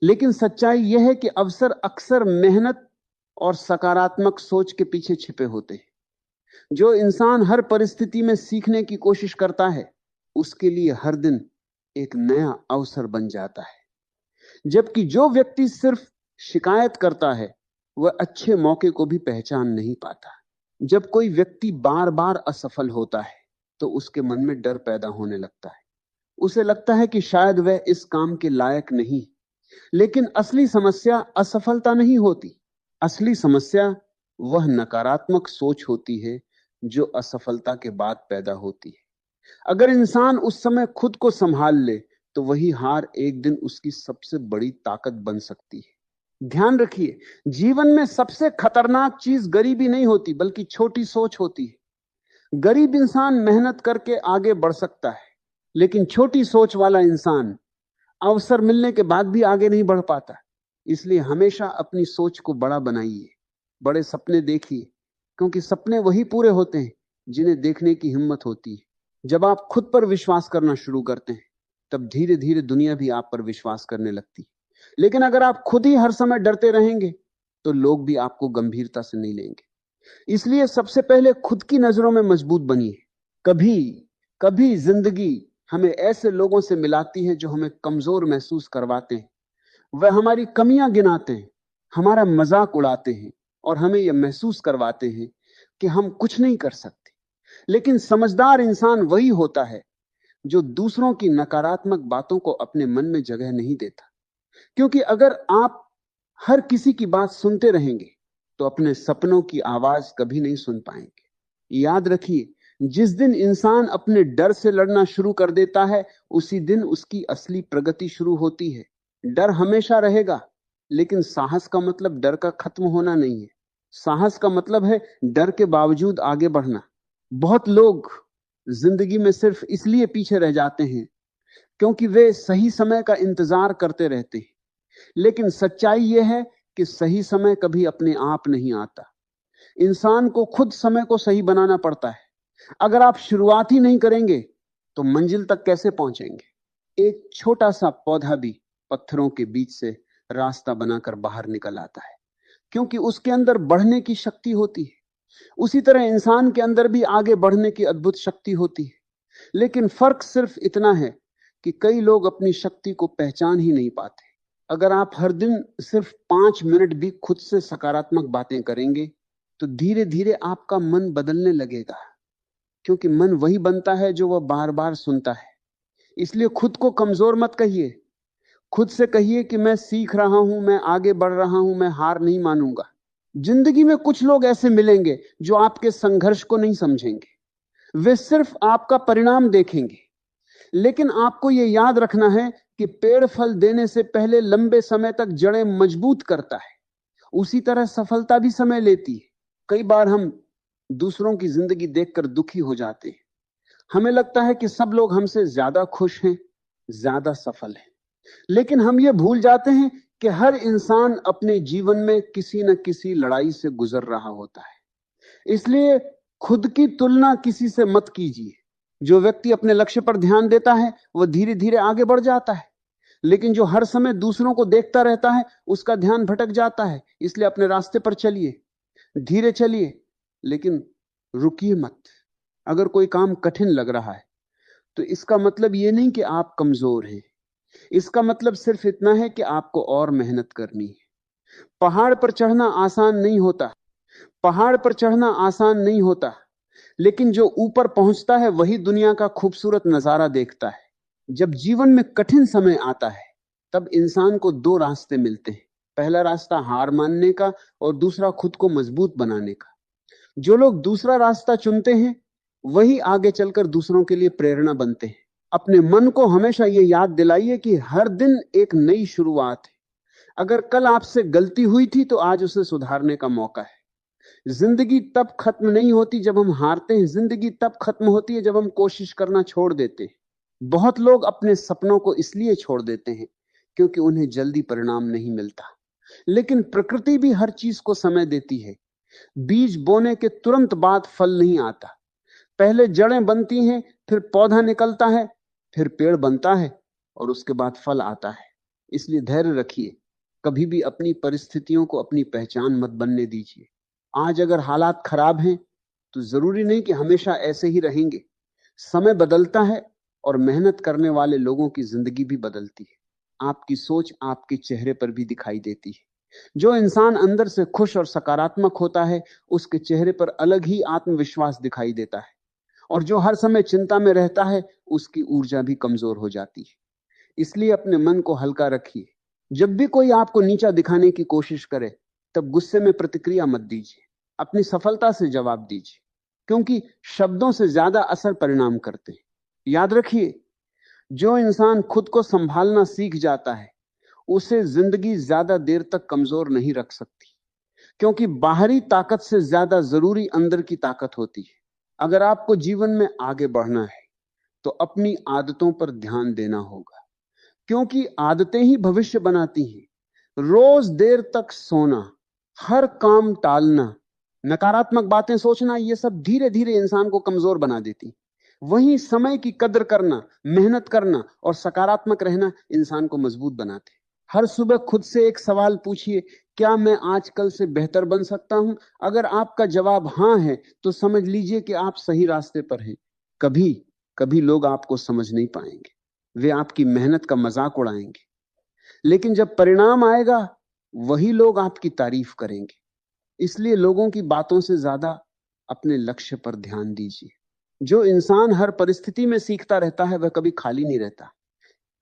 लेकिन सच्चाई यह है कि अवसर अक्सर मेहनत और सकारात्मक सोच के पीछे छिपे होते हैं। जो इंसान हर परिस्थिति में सीखने की कोशिश करता है, उसके लिए हर दिन एक नया अवसर बन जाता है। जबकि जो व्यक्ति सिर्फ शिकायत करता है, वह अच्छे मौके को भी पहचान नहीं पाता। जब कोई व्यक्ति बार बार असफल होता है, तो उसके मन में डर पैदा होने लगता है। उसे लगता है कि शायद वह इस काम के लायक नहीं। लेकिन असली समस्या असफलता नहीं होती। असली समस्या वह नकारात्मक सोच होती है जो असफलता के बाद पैदा होती है। अगर इंसान उस समय खुद को संभाल ले, तो वही हार एक दिन उसकी सबसे बड़ी ताकत बन सकती है। ध्यान रखिए, जीवन में सबसे खतरनाक चीज गरीबी नहीं होती, बल्कि छोटी सोच होती है। गरीब इंसान मेहनत करके आगे बढ़ सकता है, लेकिन छोटी सोच वाला इंसान अवसर मिलने के बाद भी आगे नहीं बढ़ पाता। इसलिए हमेशा अपनी सोच को बड़ा बनाइए, बड़े सपने देखिए, क्योंकि सपने वही पूरे होते हैं जिन्हें देखने की हिम्मत होती है। जब आप खुद पर विश्वास करना शुरू करते हैं, तब धीरे धीरे दुनिया भी आप पर विश्वास करने लगती है। लेकिन अगर आप खुद ही हर समय डरते रहेंगे, तो लोग भी आपको गंभीरता से नहीं लेंगे। इसलिए सबसे पहले खुद की नजरों में मजबूत बनिए। कभी कभी जिंदगी हमें ऐसे लोगों से मिलाती है जो हमें कमजोर महसूस करवाते हैं। वह हमारी कमियां गिनाते हैं, हमारा मजाक उड़ाते हैं और हमें यह महसूस करवाते हैं कि हम कुछ नहीं कर सकते। लेकिन समझदार इंसान वही होता है जो दूसरों की नकारात्मक बातों को अपने मन में जगह नहीं देता। क्योंकि अगर आप हर किसी की बात सुनते रहेंगे, तो अपने सपनों की आवाज कभी नहीं सुन पाएंगे। याद रखिए, जिस दिन इंसान अपने डर से लड़ना शुरू कर देता है, उसी दिन उसकी असली प्रगति शुरू होती है। डर हमेशा रहेगा, लेकिन साहस का मतलब डर का खत्म होना नहीं है। साहस का मतलब है डर के बावजूद आगे बढ़ना। बहुत लोग जिंदगी में सिर्फ इसलिए पीछे रह जाते हैं क्योंकि वे सही समय का इंतजार करते रहते हैं। लेकिन सच्चाई यह है कि सही समय कभी अपने आप नहीं आता। इंसान को खुद समय को सही बनाना पड़ता है। अगर आप शुरुआत ही नहीं करेंगे, तो मंजिल तक कैसे पहुंचेंगे? एक छोटा सा पौधा भी पत्थरों के बीच से रास्ता बनाकर बाहर निकल आता है, क्योंकि उसके अंदर बढ़ने की शक्ति होती है। उसी तरह इंसान के अंदर भी आगे बढ़ने की अद्भुत शक्ति होती है। लेकिन फर्क सिर्फ इतना है कि कई लोग अपनी शक्ति को पहचान ही नहीं पाते। अगर आप हर दिन सिर्फ 5 मिनट भी खुद से सकारात्मक बातें करेंगे, तो धीरे धीरे आपका मन बदलने लगेगा। क्योंकि मन वही बनता है जो वह बार बार सुनता है। इसलिए खुद को कमजोर मत कहिए। खुद से कहिए कि मैं सीख रहा हूं, मैं आगे बढ़ रहा हूं, मैं हार नहीं मानूंगा। जिंदगी में कुछ लोग ऐसे मिलेंगे जो आपके संघर्ष को नहीं समझेंगे। वे सिर्फ आपका परिणाम देखेंगे। लेकिन आपको यह याद रखना है कि पेड़ फल देने से पहले लंबे समय तक जड़ें मजबूत करता है। उसी तरह सफलता भी समय लेती है। कई बार हम दूसरों की जिंदगी देखकर दुखी हो जाते हैं। हमें लगता है कि सब लोग हमसे ज्यादा खुश हैं, ज्यादा सफल हैं। लेकिन हम ये भूल जाते हैं कि हर इंसान अपने जीवन में किसी न किसी लड़ाई से गुजर रहा होता है। इसलिए खुद की तुलना किसी से मत कीजिए। जो व्यक्ति अपने लक्ष्य पर ध्यान देता है, वह धीरे धीरे आगे बढ़ जाता है। लेकिन जो हर समय दूसरों को देखता रहता है, उसका ध्यान भटक जाता है। इसलिए अपने रास्ते पर चलिए, धीरे चलिए, लेकिन रुकिए मत। अगर कोई काम कठिन लग रहा है, तो इसका मतलब यह नहीं कि आप कमजोर हैं। इसका मतलब सिर्फ इतना है कि आपको और मेहनत करनी है। पहाड़ पर चढ़ना आसान नहीं होता। पहाड़ पर चढ़ना आसान नहीं होता, लेकिन जो ऊपर पहुंचता है वही दुनिया का खूबसूरत नजारा देखता है। जब जीवन में कठिन समय आता है, तब इंसान को दो रास्ते मिलते हैं। पहला रास्ता हार मानने का और दूसरा खुद को मजबूत बनाने का। जो लोग दूसरा रास्ता चुनते हैं, वही आगे चलकर दूसरों के लिए प्रेरणा बनते हैं। अपने मन को हमेशा यह याद दिलाइए कि हर दिन एक नई शुरुआत है। अगर कल आपसे गलती हुई थी, तो आज उसे सुधारने का मौका है। जिंदगी तब खत्म नहीं होती जब हम हारते हैं। जिंदगी तब खत्म होती है जब हम कोशिश करना छोड़ देते हैं। बहुत लोग अपने सपनों को इसलिए छोड़ देते हैं क्योंकि उन्हें जल्दी परिणाम नहीं मिलता। लेकिन प्रकृति भी हर चीज को समय देती है। बीज बोने के तुरंत बाद फल नहीं आता। पहले जड़ें बनती हैं, फिर पौधा निकलता है, फिर पेड़ बनता है और उसके बाद फल आता है। इसलिए धैर्य रखिए, कभी भी अपनी परिस्थितियों को अपनी पहचान मत बनने दीजिए। आज अगर हालात खराब हैं तो जरूरी नहीं कि हमेशा ऐसे ही रहेंगे। समय बदलता है और मेहनत करने वाले लोगों की जिंदगी भी बदलती है। आपकी सोच आपके चेहरे पर भी दिखाई देती है। जो इंसान अंदर से खुश और सकारात्मक होता है, उसके चेहरे पर अलग ही आत्मविश्वास दिखाई देता है। और जो हर समय चिंता में रहता है, उसकी ऊर्जा भी कमजोर हो जाती है। इसलिए अपने मन को हल्का रखिए। जब भी कोई आपको नीचा दिखाने की कोशिश करे, तब गुस्से में प्रतिक्रिया मत दीजिए, अपनी सफलता से जवाब दीजिए, क्योंकि शब्दों से ज्यादा असर परिणाम करते हैं। याद रखिए, जो इंसान खुद को संभालना सीख जाता है, उसे जिंदगी ज्यादा देर तक कमजोर नहीं रख सकती, क्योंकि बाहरी ताकत से ज्यादा जरूरी अंदर की ताकत होती है। अगर आपको जीवन में आगे बढ़ना है तो अपनी आदतों पर ध्यान देना होगा, क्योंकि आदतें ही भविष्य बनाती हैं। रोज देर तक सोना, हर काम टालना, नकारात्मक बातें सोचना, ये सब धीरे धीरे इंसान को कमजोर बना देती। वहीं समय की कदर करना, मेहनत करना और सकारात्मक रहना इंसान को मजबूत बनाते। हर सुबह खुद से एक सवाल पूछिए, क्या मैं आजकल से बेहतर बन सकता हूं? अगर आपका जवाब हां है तो समझ लीजिए कि आप सही रास्ते पर हैं। कभी कभी लोग आपको समझ नहीं पाएंगे, वे आपकी मेहनत का मजाक उड़ाएंगे, लेकिन जब परिणाम आएगा, वही लोग आपकी तारीफ करेंगे। इसलिए लोगों की बातों से ज्यादा अपने लक्ष्य पर ध्यान दीजिए। जो इंसान हर परिस्थिति में सीखता रहता है, वह कभी खाली नहीं रहता।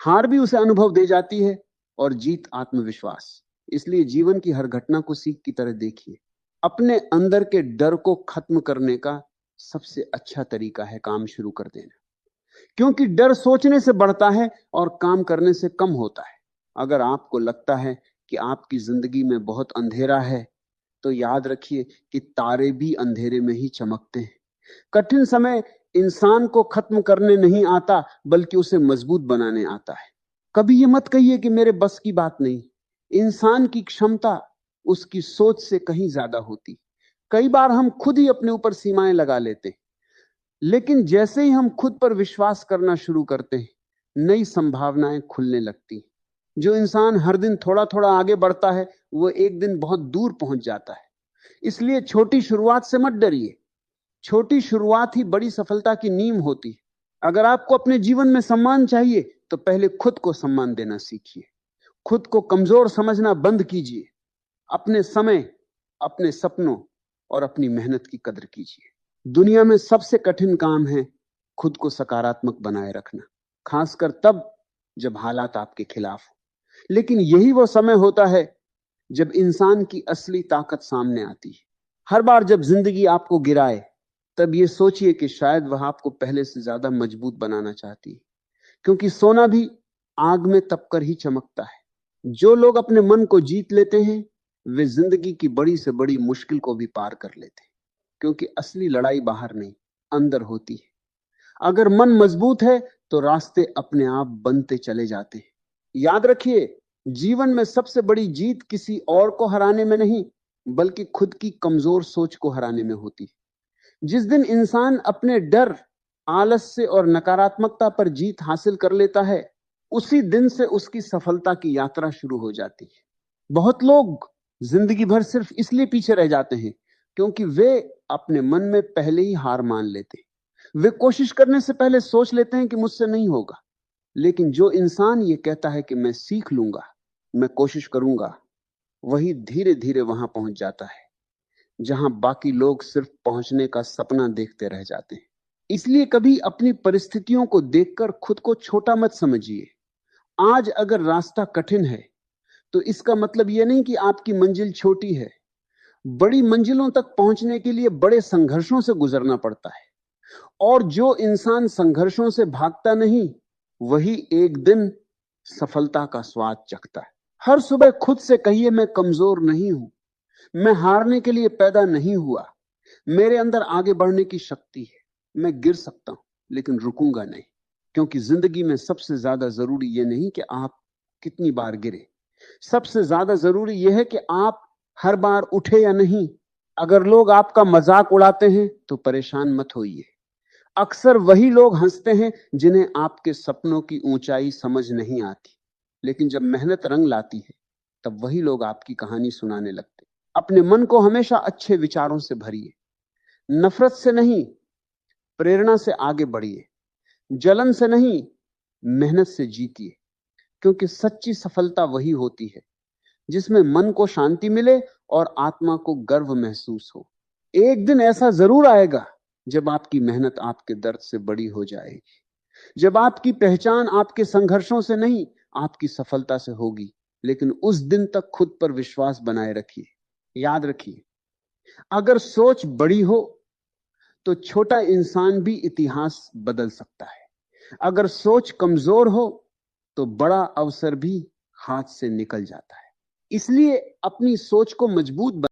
हार भी उसे अनुभव दे जाती है और जीत आत्मविश्वास। इसलिए जीवन की हर घटना को सीख की तरह देखिए। अपने अंदर के डर को खत्म करने का सबसे अच्छा तरीका है काम शुरू कर देना, क्योंकि डर सोचने से बढ़ता है और काम करने से कम होता है। अगर आपको लगता है कि आपकी जिंदगी में बहुत अंधेरा है, तो याद रखिए कि तारे भी अंधेरे में ही चमकते हैं। कठिन समय इंसान को खत्म करने नहीं आता, बल्कि उसे मजबूत बनाने आता है। कभी ये मत कहिए कि मेरे बस की बात नहीं। इंसान की क्षमता उसकी सोच से कहीं ज्यादा होती। कई बार हम खुद ही अपने ऊपर सीमाएं लगा लेते हैं, लेकिन जैसे ही हम खुद पर विश्वास करना शुरू करते हैं, नई संभावनाएं खुलने लगती। जो इंसान हर दिन थोड़ा थोड़ा आगे बढ़ता है, वो एक दिन बहुत दूर पहुंच जाता है। इसलिए छोटी शुरुआत से मत डरिए। छोटी शुरुआत ही बड़ी सफलता की नींव होती है। अगर आपको अपने जीवन में सम्मान चाहिए, तो पहले खुद को सम्मान देना सीखिए। खुद को कमजोर समझना बंद कीजिए। अपने समय, अपने सपनों और अपनी मेहनत की कदर कीजिए। दुनिया में सबसे कठिन काम है खुद को सकारात्मक बनाए रखना, खासकर तब जब हालात आपके खिलाफ हो। लेकिन यही वो समय होता है जब इंसान की असली ताकत सामने आती है। हर बार जब जिंदगी आपको गिराए, तब ये सोचिए कि शायद वह आपको पहले से ज्यादा मजबूत बनाना चाहती है, क्योंकि सोना भी आग में तपकर ही चमकता है। जो लोग अपने मन को जीत लेते हैं, वे जिंदगी की बड़ी से बड़ी मुश्किल को भी पार कर लेते हैं, क्योंकि असली लड़ाई बाहर नहीं, अंदर होती है। अगर मन मजबूत है तो रास्ते अपने आप बनते चले जाते हैं। याद रखिए, जीवन में सबसे बड़ी जीत किसी और को हराने में नहीं, बल्कि खुद की कमजोर सोच को हराने में होती है। जिस दिन इंसान अपने डर, आलस्य और नकारात्मकता पर जीत हासिल कर लेता है, उसी दिन से उसकी सफलता की यात्रा शुरू हो जाती है। बहुत लोग जिंदगी भर सिर्फ इसलिए पीछे रह जाते हैं क्योंकि वे अपने मन में पहले ही हार मान लेते हैं। वे कोशिश करने से पहले सोच लेते हैं कि मुझसे नहीं होगा। लेकिन जो इंसान ये कहता है कि मैं सीख लूंगा, मैं कोशिश करूंगा, वही धीरे धीरे वहां पहुंच जाता है जहां बाकी लोग सिर्फ पहुंचने का सपना देखते रह जाते हैं। इसलिए कभी अपनी परिस्थितियों को देखकर खुद को छोटा मत समझिए। आज अगर रास्ता कठिन है, तो इसका मतलब यह नहीं कि आपकी मंजिल छोटी है। बड़ी मंजिलों तक पहुंचने के लिए बड़े संघर्षों से गुजरना पड़ता है, और जो इंसान संघर्षों से भागता नहीं, वही एक दिन सफलता का स्वाद चखता है। हर सुबह खुद से कहिए, मैं कमजोर नहीं हूं, मैं हारने के लिए पैदा नहीं हुआ, मेरे अंदर आगे बढ़ने की शक्ति है। मैं गिर सकता हूं, लेकिन रुकूंगा नहीं, क्योंकि जिंदगी में सबसे ज्यादा जरूरी यह नहीं कि आप कितनी बार गिरे, सबसे ज्यादा जरूरी यह है कि आप हर बार उठे या नहीं। अगर लोग आपका मजाक उड़ाते हैं तो परेशान मत होइए। अक्सर वही लोग हंसते हैं जिन्हें आपके सपनों की ऊंचाई समझ नहीं आती। लेकिन जब मेहनत रंग लाती है तब वही लोग आपकी कहानी सुनाने लगते। अपने मन को हमेशा अच्छे विचारों से भरिए, नफरत से नहीं, प्रेरणा से आगे बढ़िए, जलन से नहीं, मेहनत से जीतिए। क्योंकि सच्ची सफलता वही होती है जिसमें मन को शांति मिले और आत्मा को गर्व महसूस हो। एक दिन ऐसा जरूर आएगा जब आपकी मेहनत आपके दर्द से बड़ी हो जाएगी, जब आपकी पहचान आपके संघर्षों से नहीं, आपकी सफलता से होगी। लेकिन उस दिन तक खुद पर विश्वास बनाए रखिए। याद रखिए, अगर सोच बड़ी हो तो छोटा इंसान भी इतिहास बदल सकता है। अगर सोच कमजोर हो तो बड़ा अवसर भी हाथ से निकल जाता है। इसलिए अपनी सोच को मजबूत